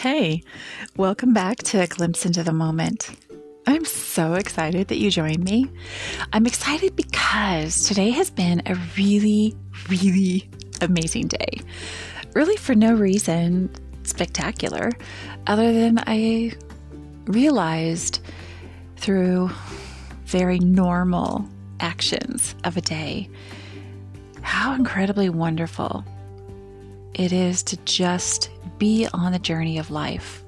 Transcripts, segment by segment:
Hey, welcome back to A Glimpse into the Moment. I'm so excited that you joined me. I'm excited because today has been a really amazing day. Really for no reason spectacular, other than I realized through very normal actions of a day how incredibly wonderful it is to just be on the journey of life,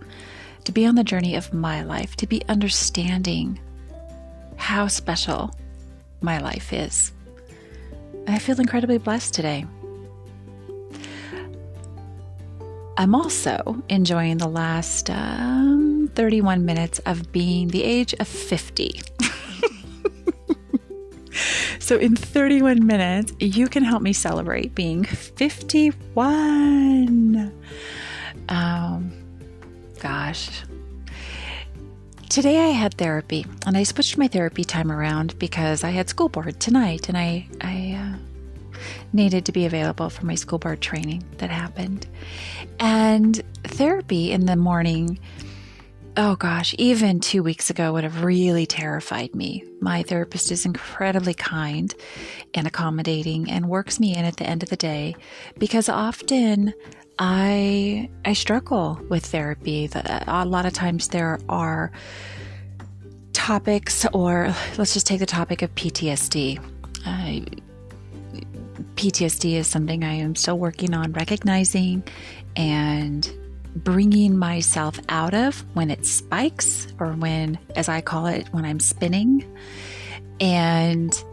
to be on the journey of my life, to be understanding how special my life is. I feel incredibly blessed today. I'm also enjoying the last 31 minutes of being the age of 50. So in 31 minutes, you can help me celebrate being 51. Gosh. Today I had therapy, and I switched my therapy time around because I had school board tonight, and I needed to be available for my school board training that happened. And therapy in the morning, oh gosh, even 2 weeks ago would have really terrified me. My therapist is incredibly kind and accommodating and works me in at the end of the day because often I struggle with therapy. A lot of times there are topics, or let's just take the topic of PTSD. PTSD is something I am still working on recognizing and bringing myself out of when it spikes, or when, as I call it, when I'm spinning. And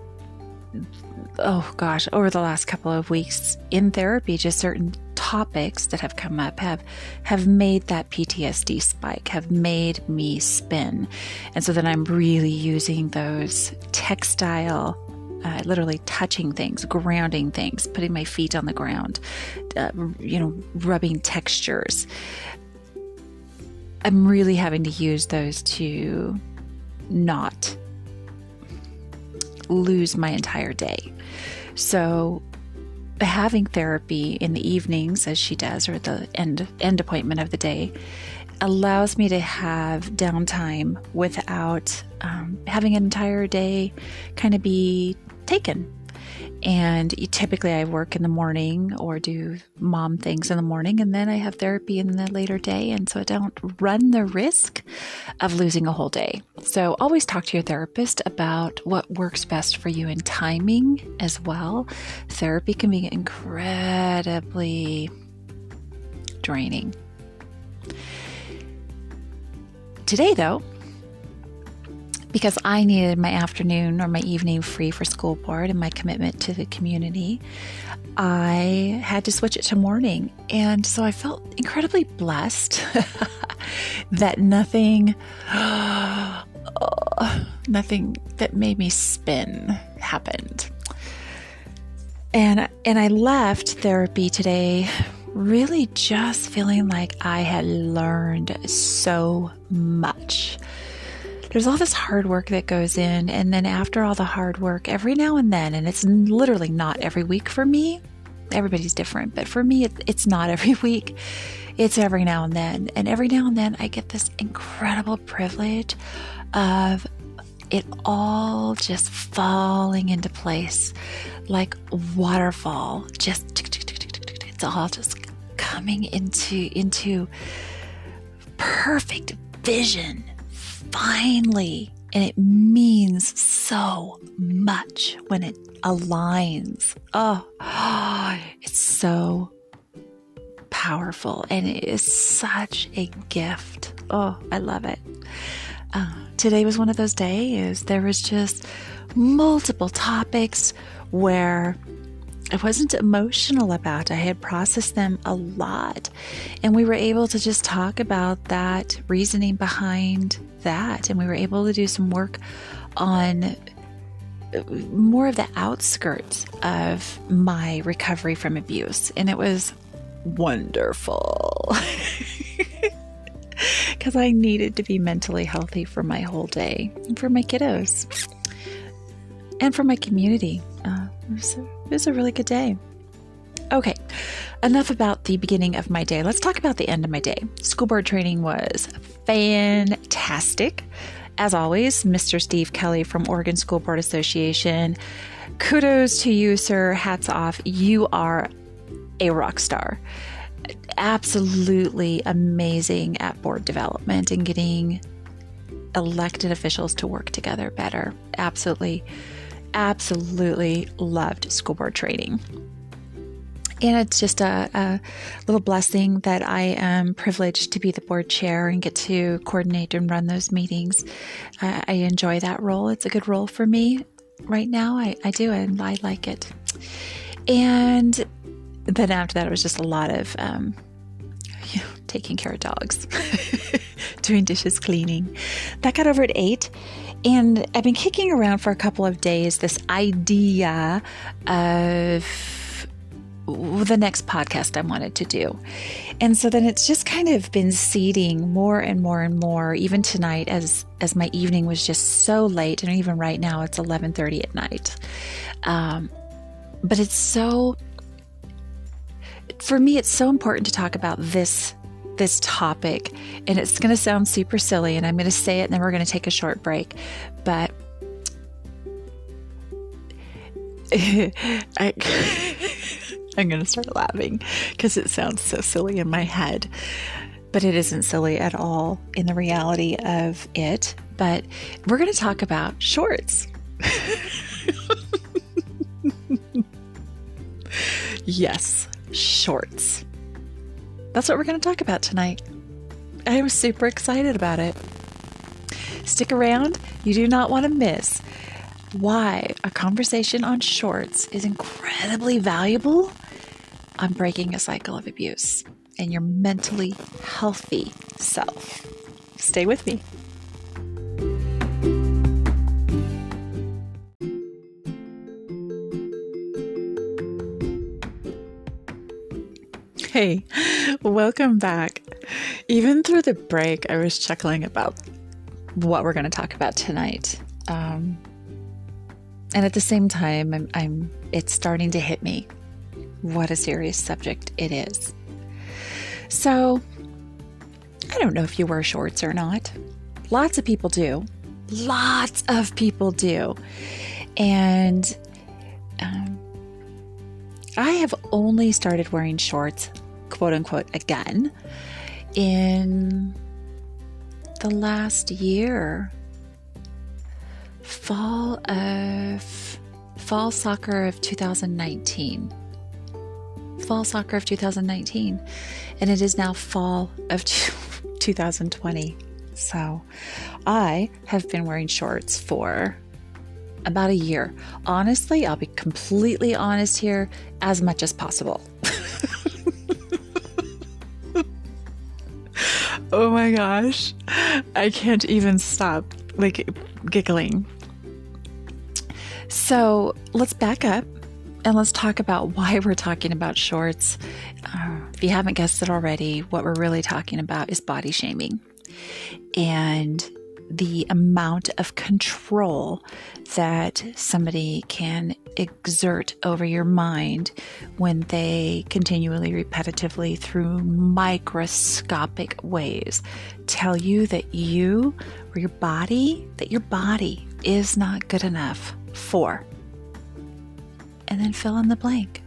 oh gosh, over the last couple of weeks in therapy, just certain topics that have come up have made that PTSD spike, have made me spin. And so then I'm really using those textile, literally touching things, grounding things, putting my feet on the ground, rubbing textures. I'm really having to use those to not lose my entire day. So having therapy in the evenings, as she does, or the end appointment of the day, allows me to have downtime without having an entire day kind of be taken. And typically I work in the morning or do mom things in the morning, and then I have therapy in the later day. And so I don't run the risk of losing a whole day. So always talk to your therapist about what works best for you in timing as well. Therapy can be incredibly draining. Today, though, because I needed my afternoon or my evening free for school board and my commitment to the community, I had to switch it to morning. And so I felt incredibly blessed that nothing that made me spin happened. And I left therapy today really just feeling like I had learned so much. There's all this hard work that goes in, and then after all the hard work, every now and then, and it's literally not every week for me, everybody's different, but for me, it's not every week, it's every now and then. And every now and then I get this incredible privilege of it all just falling into place like waterfall, it's all just coming into perfect vision. Finally, and it means so much when it aligns. Oh, it's so powerful, and it is such a gift. Oh, I love it. Today was one of those days. There was just multiple topics where I wasn't emotional about. I had processed them a lot, and we were able to just talk about that reasoning behind that, and we were able to do some work on more of the outskirts of my recovery from abuse, and it was wonderful because I needed to be mentally healthy for my whole day and for my kiddos and for my community. It was a really good day. Okay, enough about the beginning of my day. Let's talk about the end of my day. School board training was fantastic. As always, Mr. Steve Kelly from Oregon School Board Association. Kudos to you, sir. Hats off. You are a rock star. Absolutely amazing at board development and getting elected officials to work together better. Absolutely loved school board training. And it's just a little blessing that I am privileged to be the board chair and get to coordinate and run those meetings. I enjoy that role. It's a good role for me right now. I do, and I like it. And then after that, it was just a lot of taking care of dogs, doing dishes, cleaning. That got over at 8. And I've been kicking around for a couple of days this idea of the next podcast I wanted to do. And so then it's just kind of been seeding more and more and more, even tonight as my evening was just so late. And even right now it's 11:30 at night. But it's so, for me, it's so important to talk about this topic. And it's going to sound super silly, and I'm going to say it and then we're going to take a short break. But I'm going to start laughing because it sounds so silly in my head, but it isn't silly at all in the reality of it. But we're going to talk about shorts. Yes, shorts. That's what we're going to talk about tonight. I am super excited about it. Stick around. You do not want to miss why a conversation on shorts is incredibly valuable on breaking a cycle of abuse and your mentally healthy self. Stay with me. Hey, welcome back. Even through the break, I was chuckling about what we're going to talk about tonight. And at the same time, it's starting to hit me what a serious subject it is. So, I don't know if you wear shorts or not. Lots of people do. Lots of people do. And I have only started wearing shorts, quote unquote, again, in the last year. Fall soccer of 2019. Fall soccer of 2019. And it is now fall of 2020. So I have been wearing shorts for about a year. Honestly, I'll be completely honest here, as much as possible. Oh my gosh. I can't even stop giggling. So let's back up and let's talk about why we're talking about shorts. If you haven't guessed it already, what we're really talking about is body shaming and the amount of control that somebody can exert over your mind when they continually, repetitively, through microscopic ways, tell you that your body is not good enough for, and then fill in the blank.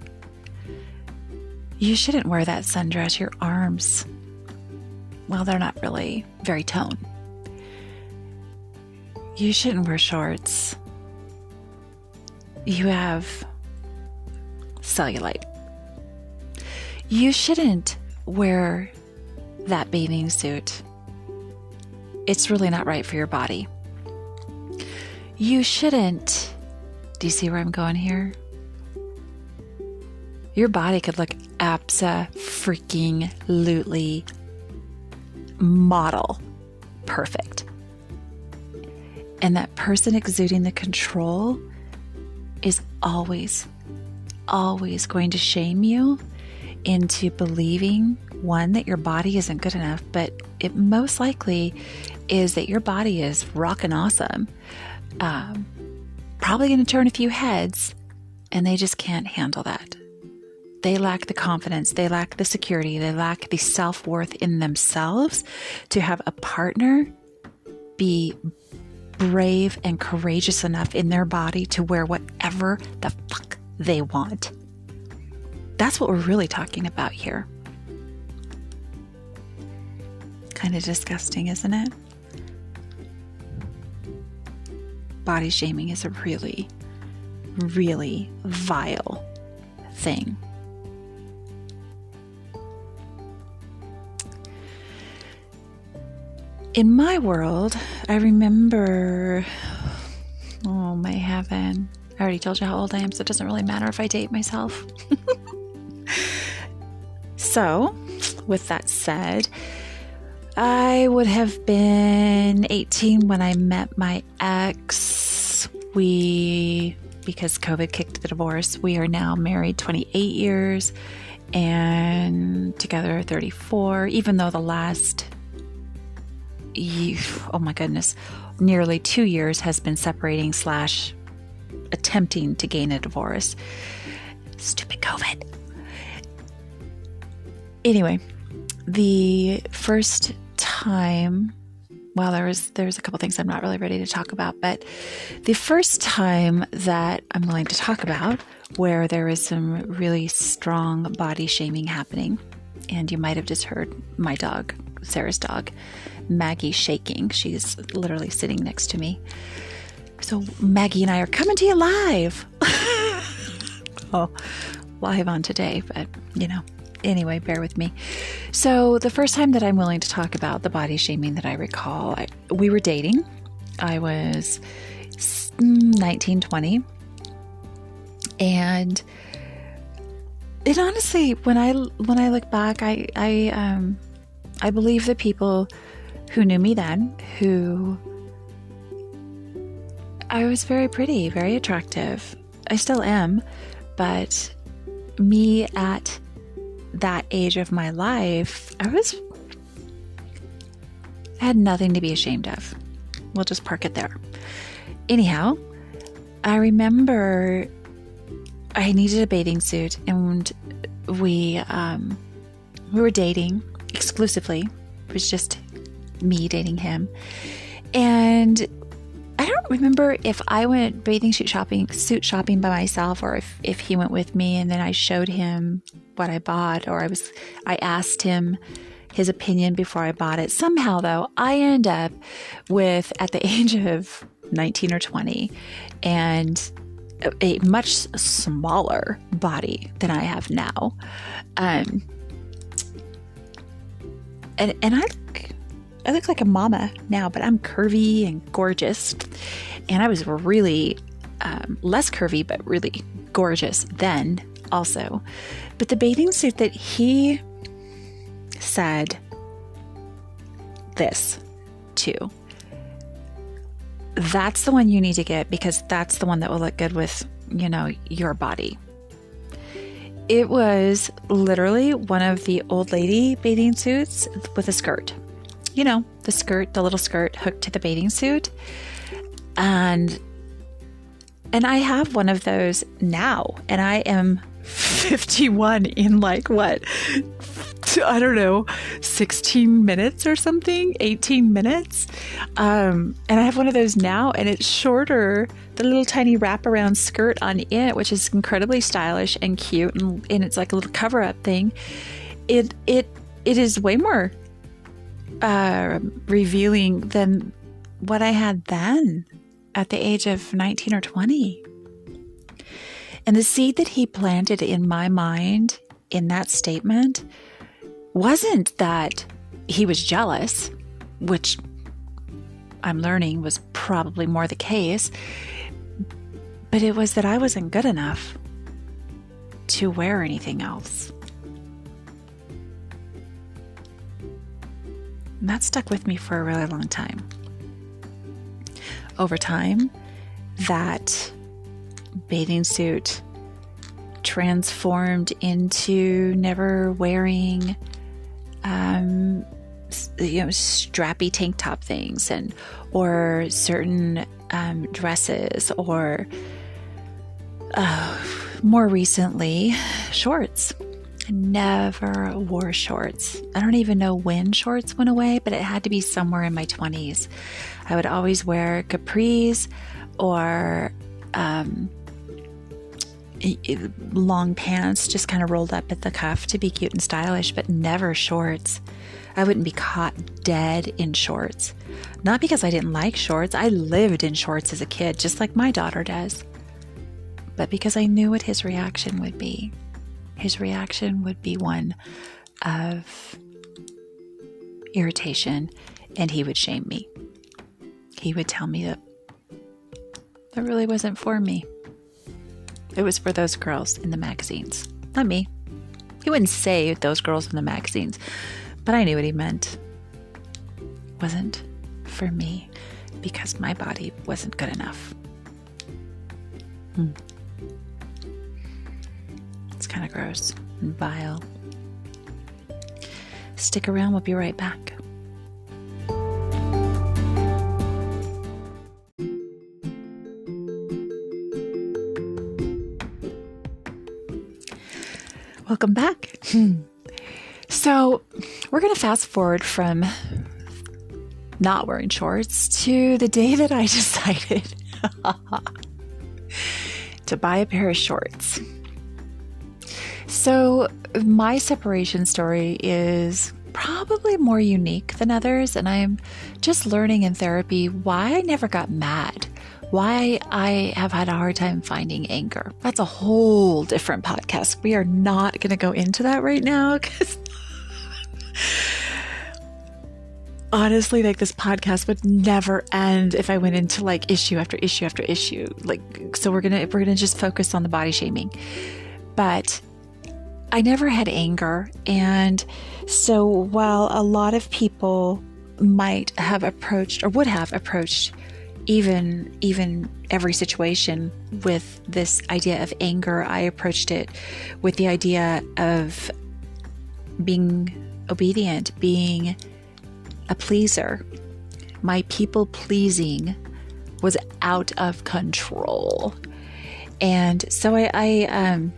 You shouldn't wear that sundress. Your arms, well, they're not really very toned. You shouldn't wear shorts. You have cellulite. You shouldn't wear that bathing suit. It's really not right for your body. You shouldn't. Do you see where I'm going here? Your body could look abso-freaking-lutely model perfect. And that person exuding the control is always going to shame you into believing, one, that your body isn't good enough, but it most likely is that your body is rockin' awesome. Probably going to turn a few heads, and they just can't handle that. They lack the confidence. They lack the security. They lack the self-worth in themselves to have a partner be brave and courageous enough in their body to wear whatever the fuck they want. That's what we're really talking about here. Kind of disgusting, isn't it? Body shaming is a really, really vile thing. In my world, I remember, oh my heaven, I already told you how old I am, so it doesn't really matter if I date myself. So, with that said, I would have been 18 when I met my ex. Because COVID kicked the divorce, we are now married 28 years and together 34, even though the last, oh my goodness, nearly 2 years has been separating / attempting to gain a divorce. Stupid COVID. Anyway, the first time, well, there was a couple things I'm not really ready to talk about, but the first time that I'm willing to talk about where there was some really strong body shaming happening, and you might have just heard my dog, Sarah's dog, Maggie, shaking. She's literally sitting next to me. So Maggie and I are coming to you live. Oh, live on today, but anyway, bear with me. So the first time that I'm willing to talk about the body shaming that I recall, we were dating. I was 19, 20. And it honestly, when I look back, I believe the people who knew me then, who I was very pretty, very attractive. I still am, but me at that age of my life, I had nothing to be ashamed of. We'll just park it there. Anyhow, I remember I needed a bathing suit, and we were dating exclusively. It was just me dating him. And I don't remember if I went suit shopping by myself, or if he went with me and then I showed him what I bought, or I asked him his opinion before I bought it. Somehow though, I end up with, at the age of 19 or 20, and a much smaller body than I have now. And I look like a mama now, but I'm curvy and gorgeous. And I was really less curvy, but really gorgeous then also. But the bathing suit that he said this to, that's the one you need to get, because that's the one that will look good with, your body. It was literally one of the old lady bathing suits with a skirt. The skirt, the little skirt hooked to the bathing suit. And I have one of those now, and I am 51 in 16 minutes or something, 18 minutes. And I have one of those now, and it's shorter, the little tiny wraparound skirt on it, which is incredibly stylish and cute. And it's like a little cover up thing. It is way more revealing than what I had then at the age of 19 or 20. And the seed that he planted in my mind in that statement wasn't that he was jealous, which I'm learning was probably more the case, but it was that I wasn't good enough to wear anything else. And that stuck with me for a really long time. Over time, that bathing suit transformed into never wearing strappy tank top things, or certain dresses, or more recently, shorts. I never wore shorts. I don't even know when shorts went away, but it had to be somewhere in my 20s. I would always wear capris or long pants, just kind of rolled up at the cuff to be cute and stylish, but never shorts. I wouldn't be caught dead in shorts. Not because I didn't like shorts. I lived in shorts as a kid, just like my daughter does. But because I knew what his reaction would be. His reaction would be one of irritation, and he would shame me. He would tell me that really wasn't for me. It was for those girls in the magazines, not me. He wouldn't say those girls in the magazines, but I knew what he meant. It wasn't for me because my body wasn't good enough. It's kind of gross and vile. Stick around, we'll be right back. Welcome back. So we're going to fast forward from not wearing shorts to the day that I decided to buy a pair of shorts. So my separation story is probably more unique than others, and I'm just learning in therapy why I never got mad, why I have had a hard time finding anger. That's a whole different podcast. We are not going to go into that right now because honestly, like this podcast would never end if I went into like issue after issue after issue. So we're gonna just focus on the body shaming. But I never had anger, and so while a lot of people might have approached or would have approached even every situation with this idea of anger, I approached it with the idea of being obedient, being a pleaser. My people pleasing was out of control. And so I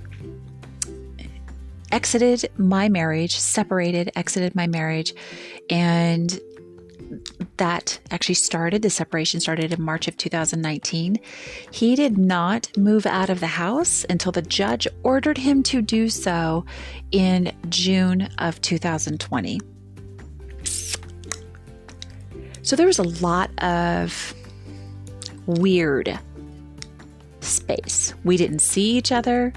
exited my marriage, exited my marriage. And that actually the separation started in March of 2019. He did not move out of the house until the judge ordered him to do so in June of 2020. So there was a lot of weird space. We didn't see each other.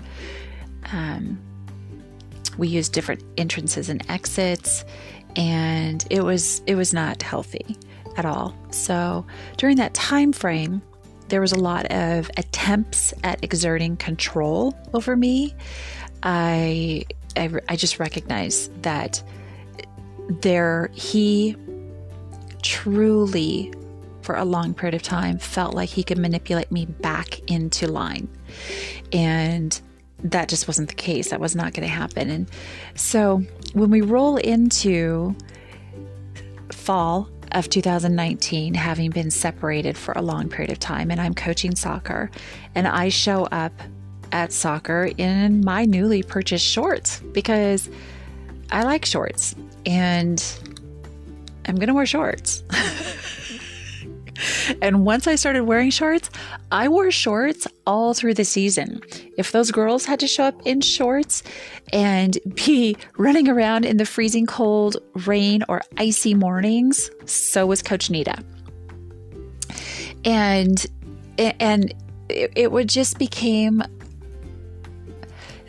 We used different entrances and exits, and it was not healthy at all. So during that time frame, there was a lot of attempts at exerting control over me. I just recognized that he truly, for a long period of time, felt like he could manipulate me back into line. And that just wasn't the case. That was not going to happen. And so when we roll into fall of 2019, having been separated for a long period of time, and I'm coaching soccer, and I show up at soccer in my newly purchased shorts because I like shorts and I'm going to wear shorts. And once I started wearing shorts, I wore shorts all through the season. If those girls had to show up in shorts and be running around in the freezing cold rain or icy mornings, so was Coach Nita. And it would just became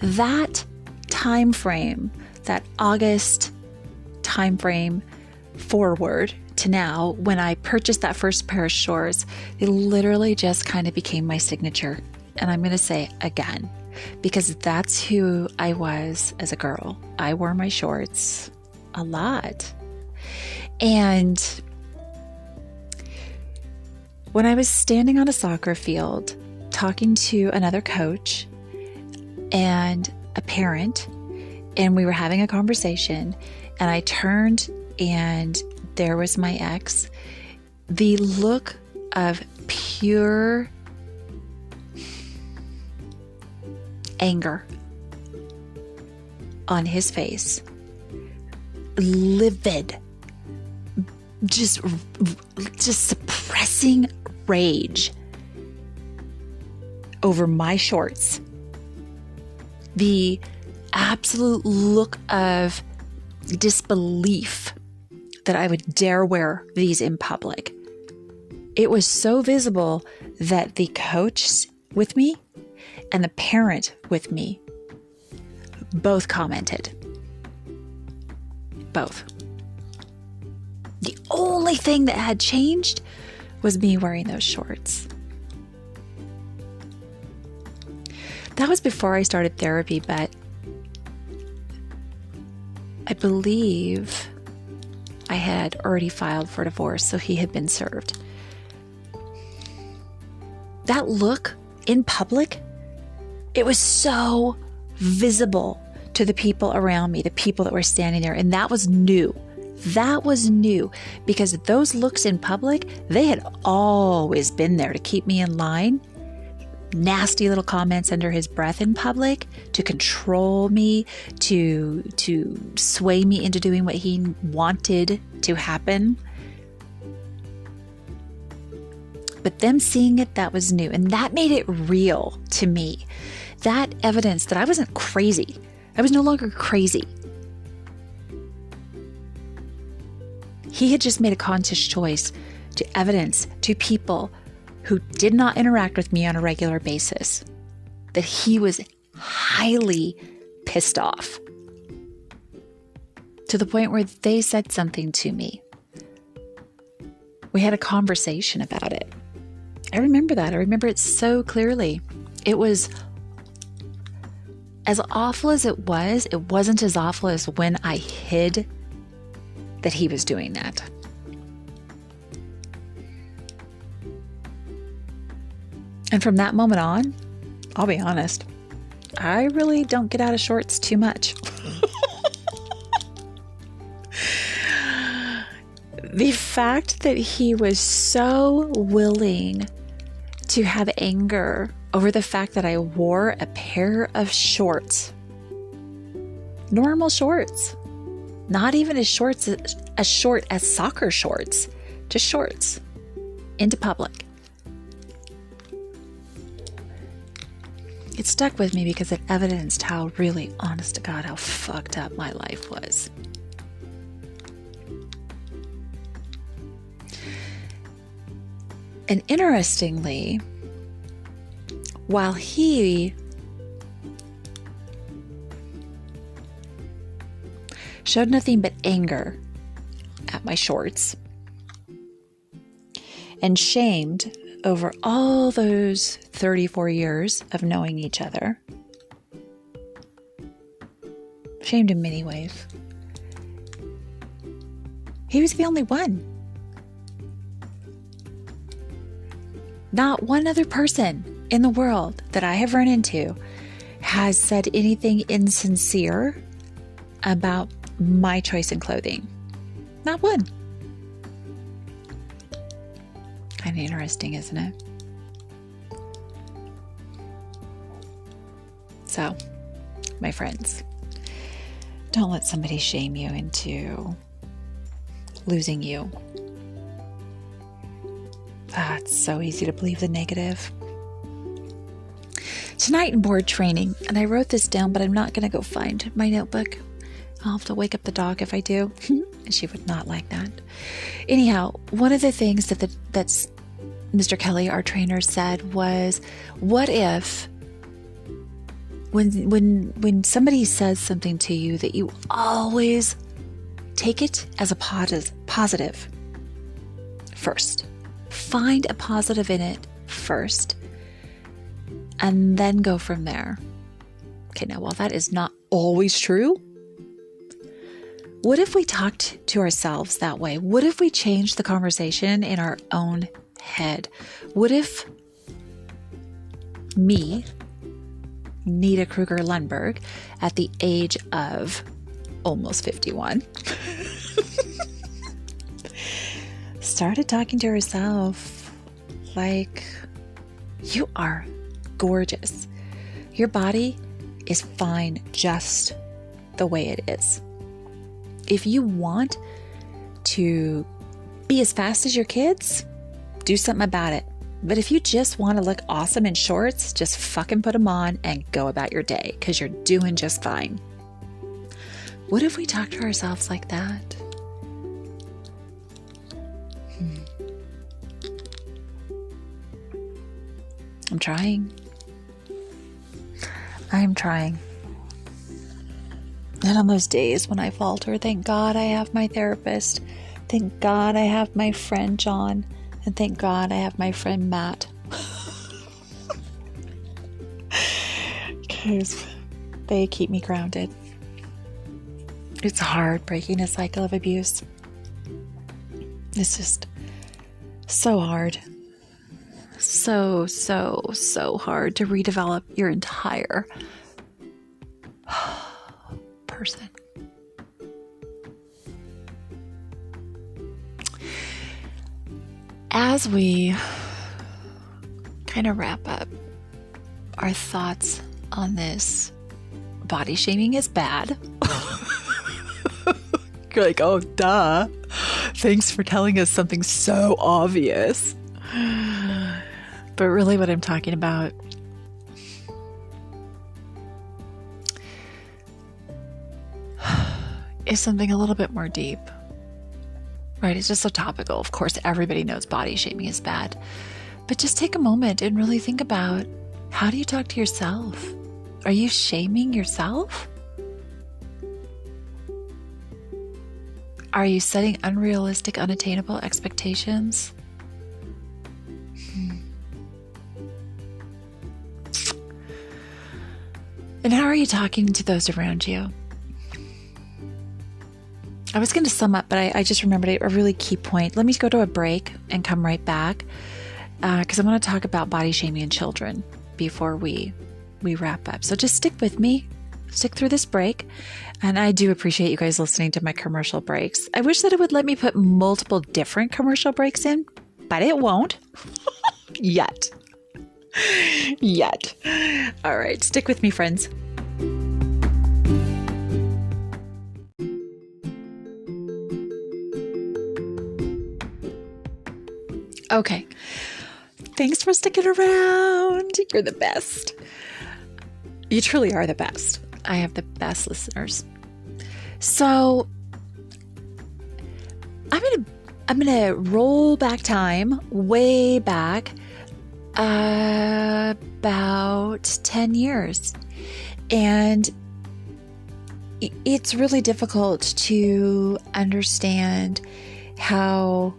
that time frame, that August time frame forward to now, when I purchased that first pair of shorts, they literally just kind of became my signature. And I'm going to say again, because that's who I was as a girl. I wore my shorts a lot. And when I was standing on a soccer field talking to another coach and a parent, and we were having a conversation, and I turned and there was my ex, the look of pure anger on his face, livid, just suppressing rage over my shorts. The absolute look of disbelief that I would dare wear these in public. It was so visible that the coach with me and the parent with me both commented. Both. The only thing that had changed was me wearing those shorts. That was before I started therapy, but I believe I had already filed for divorce, so he had been served. That look in public, it was so visible to the people around me, the people that were standing there, and that was new. That was new because those looks in public, they had always been there to keep me in line. Nasty little comments under his breath in public to control me, to sway me into doing what he wanted to happen. But them seeing it, that was new. And that made it real to me. That evidence that I wasn't crazy. I was no longer crazy. He had just made a conscious choice to evidence to people who did not interact with me on a regular basis that he was highly pissed off, to the point where they said something to me. We had a conversation about it. I remember that. I remember it so clearly. It was as awful as it wasn't as awful as when I hid that he was doing that. And from that moment on, I'll be honest, I really don't get out of shorts too much. The fact that he was so willing to have anger over the fact that I wore a pair of shorts, normal shorts, not even as short as soccer shorts, just shorts, into public. It stuck with me because it evidenced how really, honest to God, how fucked up my life was. And interestingly, while he showed nothing but anger at my shorts and shamed over all those 34 years of knowing each other, shamed in many ways, he was the only one. Not one other person in the world that I have run into has said anything insincere about my choice in clothing. Not one. Kind of interesting, isn't it? So, my friends, don't let somebody shame you into losing you. It's so easy to believe the negative. Tonight in board training, and I wrote this down, but I'm not going to go find my notebook. I'll have to wake up the dog if I do. And she would not like that. Anyhow, one of the things that's Mr. Kelly, our trainer, said was, what if when somebody says something to you that you always take it as a positive first. Find a positive in it first, and then go from there. Okay, now, while that is not always true, what if we talked to ourselves that way? What if we changed the conversation in our own head? What if me, Nita Kruger Lundberg, at the age of almost 51, started talking to herself like, you are gorgeous. Your body is fine just the way it is. If you want to be as fast as your kids, do something about it. But if you just want to look awesome in shorts, just fucking put them on and go about your day, because you're doing just fine. What if we talk to ourselves like that? I'm trying. I'm trying. And on those days when I falter, thank God I have my therapist. Thank God I have my friend John. And thank God I have my friend Matt. Because they keep me grounded. It's hard breaking a cycle of abuse. It's just so hard. So hard to redevelop your entire person. As we kind of wrap up our thoughts on this, body shaming is bad. You're like, oh, duh. Thanks for telling us something so obvious. But really what I'm talking about is something a little bit more deep. Right? It's just so topical. Of course, everybody knows body shaming is bad. But just take a moment and really think about, how do you talk to yourself? Are you shaming yourself? Are you setting unrealistic, unattainable expectations? And how are you talking to those around you? I was going to sum up, but I just remembered a really key point. Let me go to a break and come right back, because I want to talk about body shaming in children before we wrap up. So just stick with me. Stick through this break. And I do appreciate you guys listening to my commercial breaks. I wish that it would let me put multiple different commercial breaks in, but it won't. Yet. All right. Stick with me, friends. Okay. Thanks for sticking around. You're the best. You truly are the best. I have the best listeners. So I'm gonna roll back time way back about 10 years. And it's really difficult to understand how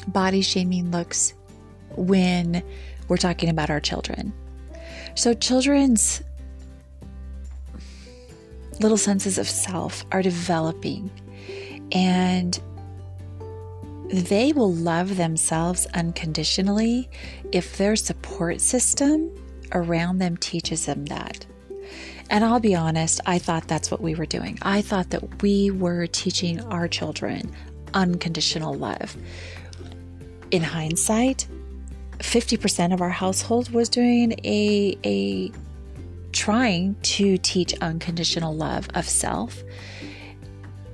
body shaming looks when we're talking about our children. So children's little senses of self are developing, and they will love themselves unconditionally if their support system around them teaches them that. And I'll be honest, I thought that's what we were doing. I thought that we were teaching our children unconditional love. In hindsight, 50% of our household was doing trying to teach unconditional love of self,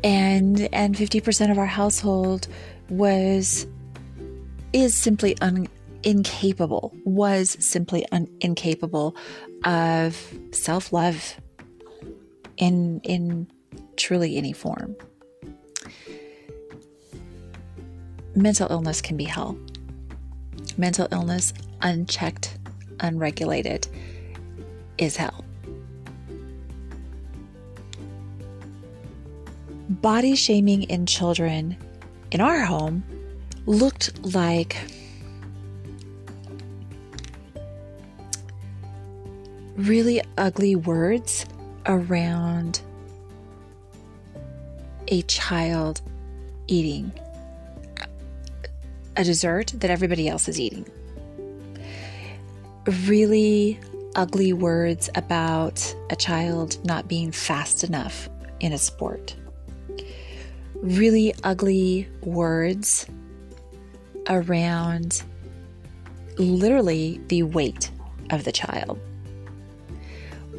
and 50% of our household is simply incapable of self-love in truly any form. Mental illness can be hell. Mental illness, unchecked, unregulated, is hell. Body shaming in children in our home looked like really ugly words around a child eating a dessert that everybody else is eating. Really ugly words about a child not being fast enough in a sport. Really ugly words around literally the weight of the child.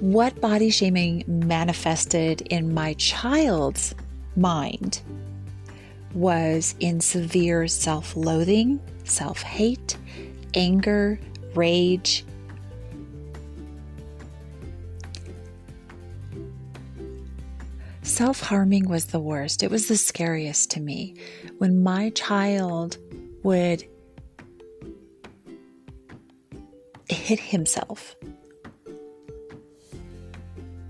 What body shaming manifested in my child's mind was in severe self-loathing, self-hate, anger, rage. Self-harming was the worst. It was the scariest to me. When my child would hit himself,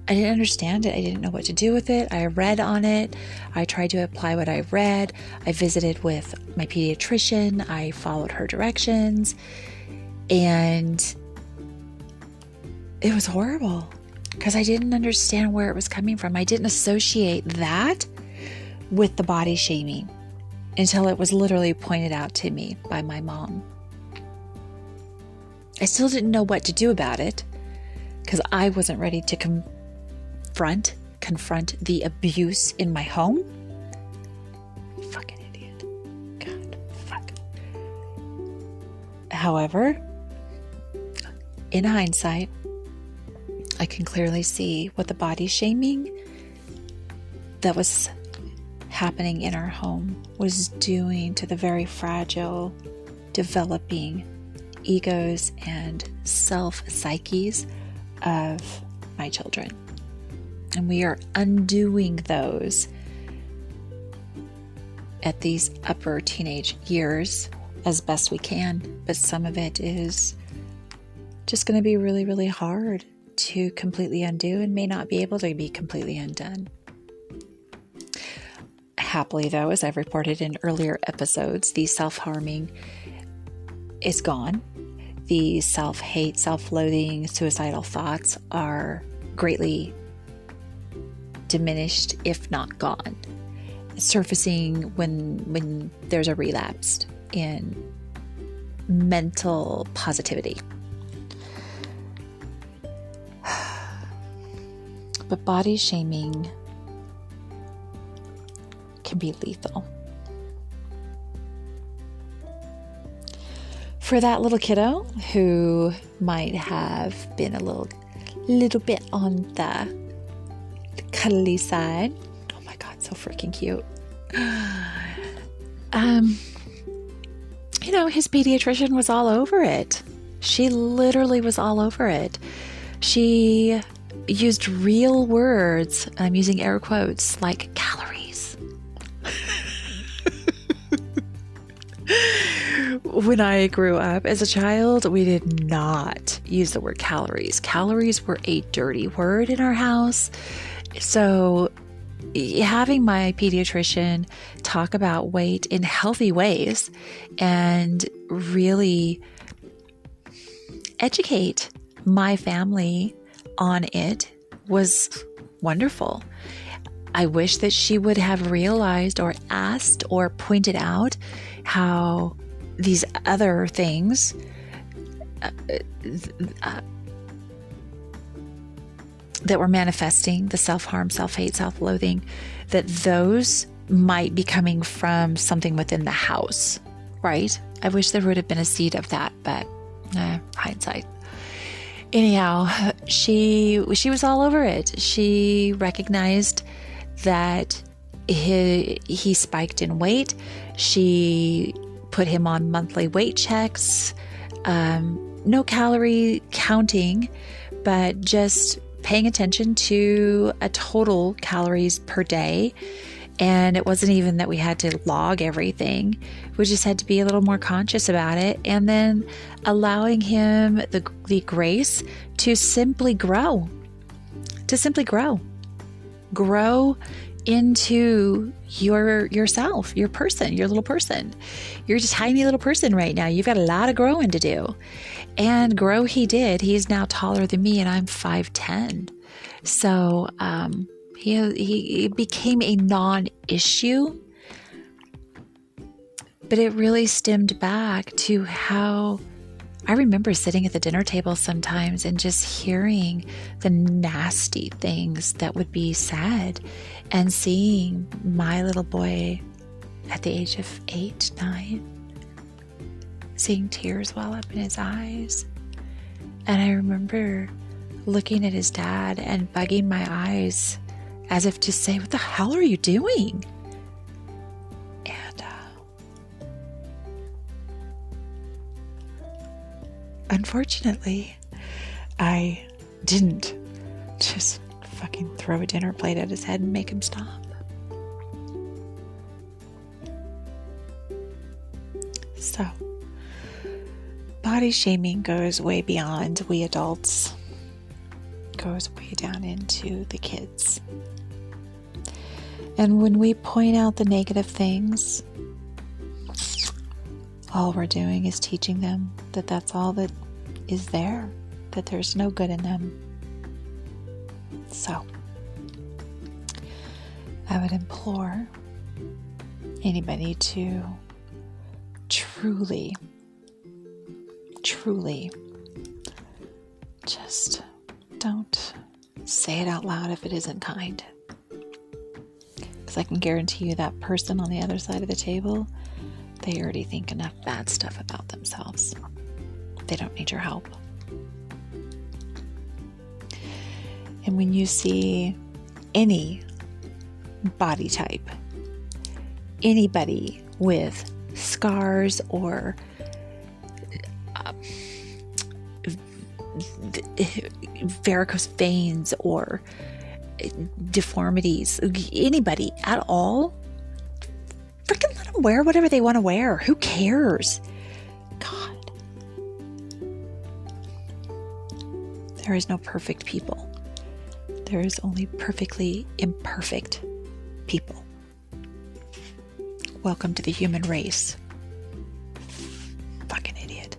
I didn't understand it. I didn't know what to do with it. I read on it. I tried to apply what I read. I visited with my pediatrician. I followed her directions. And it was horrible because I didn't understand where it was coming from. I didn't associate that with the body shaming until it was literally pointed out to me by my mom. I still didn't know what to do about it because I wasn't ready to confront the abuse in my home. Fucking idiot. God, fuck. However, in hindsight, I can clearly see what the body shaming that was happening in our home was doing to the very fragile, developing egos and self-psyches of my children. And we are undoing those at these upper teenage years as best we can. But some of it is just going to be really, really hard to completely undo and may not be able to be completely undone. Happily, though, as I've reported in earlier episodes, the self-harming is gone. The self-hate, self-loathing, suicidal thoughts are greatly diminished, if not gone, surfacing when there's a relapse in mental positivity. But body shaming can be lethal. For that little kiddo who might have been a little bit on the cuddly side. Oh my God, so freaking cute. His pediatrician was all over it. She literally was all over it. She used real words, I'm using air quotes, like calories. When I grew up as a child, we did not use the word calories. Calories were a dirty word in our house. So having my pediatrician talk about weight in healthy ways and really educate my family on it was wonderful. I wish that she would have realized or asked or pointed out how these other things that were manifesting, the self-harm, self-hate, self-loathing, that those might be coming from something within the house, right? I wish there would have been a seed of that, but hindsight. Anyhow, she was all over it. She recognized that he spiked in weight. She put him on monthly weight checks, no calorie counting, but just paying attention to a total calories per day. And it wasn't even that we had to log everything. We just had to be a little more conscious about it. And then allowing him the grace to simply grow, grow into yourself, your person, your little person. You're just a tiny little person right now. You've got a lot of growing to do. And grow he did. He's now taller than me and I'm 5'10". So he became a non-issue. But it really stemmed back to how I remember sitting at the dinner table sometimes and just hearing the nasty things that would be said and seeing my little boy at the age of 8, 9, seeing tears well up in his eyes. And I remember looking at his dad and bugging my eyes as if to say, what the hell are you doing? And unfortunately, I didn't just fucking throw a dinner plate at his head and make him stop. So, body shaming goes way beyond we adults, goes way down into the kids. And when we point out the negative things, all we're doing is teaching them that that's all that is there, that there's no good in them. So, I would implore anybody to truly just don't say it out loud if it isn't kind. Because I can guarantee you that person on the other side of the table, they already think enough bad stuff about themselves. They don't need your help. And when you see any body type, anybody with scars or varicose veins or deformities, anybody at all, freaking let them wear whatever they want to wear. Who cares? God. There is no perfect people. There is only perfectly imperfect people. Welcome to the human race. Fucking idiot.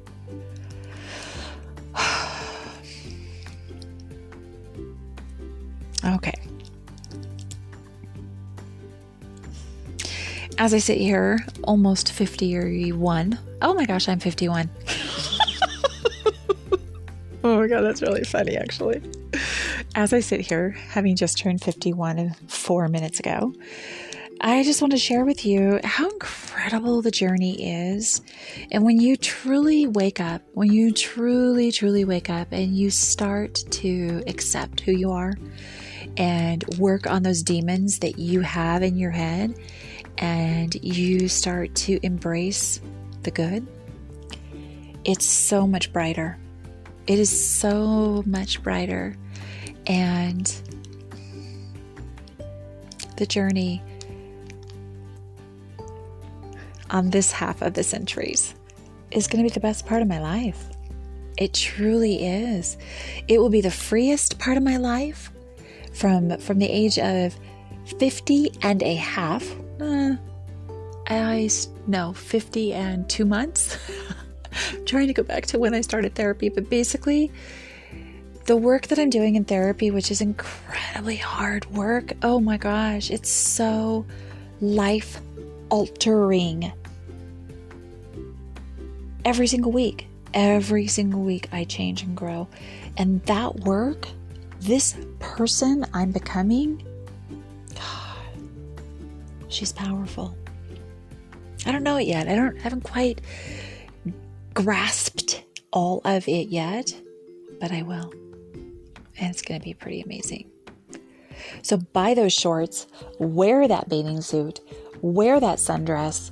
Okay. As I sit here, almost 51. Oh my gosh, I'm 51. Oh my God, that's really funny, actually. As I sit here, having just turned 51 4 minutes ago, I just want to share with you how incredible the journey is. And when you truly wake up, when you truly wake up and you start to accept who you are and work on those demons that you have in your head, and you start to embrace the good, it's so much brighter. It is so much brighter. And the journey on this half of the centuries is going to be the best part of my life. It truly is. It will be the freest part of my life from the age of 50 and a half. 50 and 2 months. I'm trying to go back to when I started therapy, but basically the work that I'm doing in therapy, which is incredibly hard work, oh my gosh, it's so life altering. Every single week I change and grow. And that work, this person I'm becoming, God, she's powerful. I don't know it yet. I haven't quite grasped all of it yet, but I will. And it's going to be pretty amazing. So buy those shorts, wear that bathing suit, wear that sundress,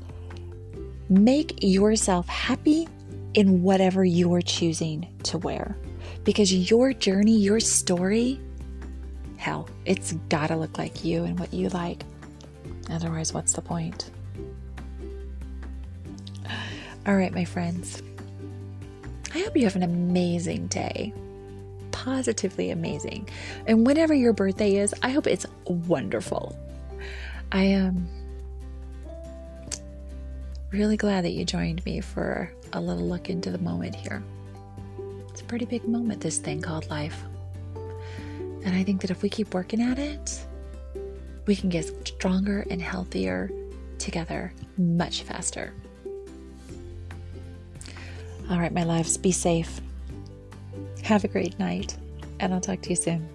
make yourself happy in whatever you are choosing to wear. Because your journey, your story, hell, it's got to look like you and what you like. Otherwise, what's the point? All right, my friends. I hope you have an amazing day. Positively amazing. And whenever your birthday is, I hope it's wonderful. I am really glad that you joined me for a little look into the moment here. It's a pretty big moment, this thing called life. And I think that if we keep working at it, we can get stronger and healthier together much faster. All right, my loves, be safe. Have a great night, and I'll talk to you soon.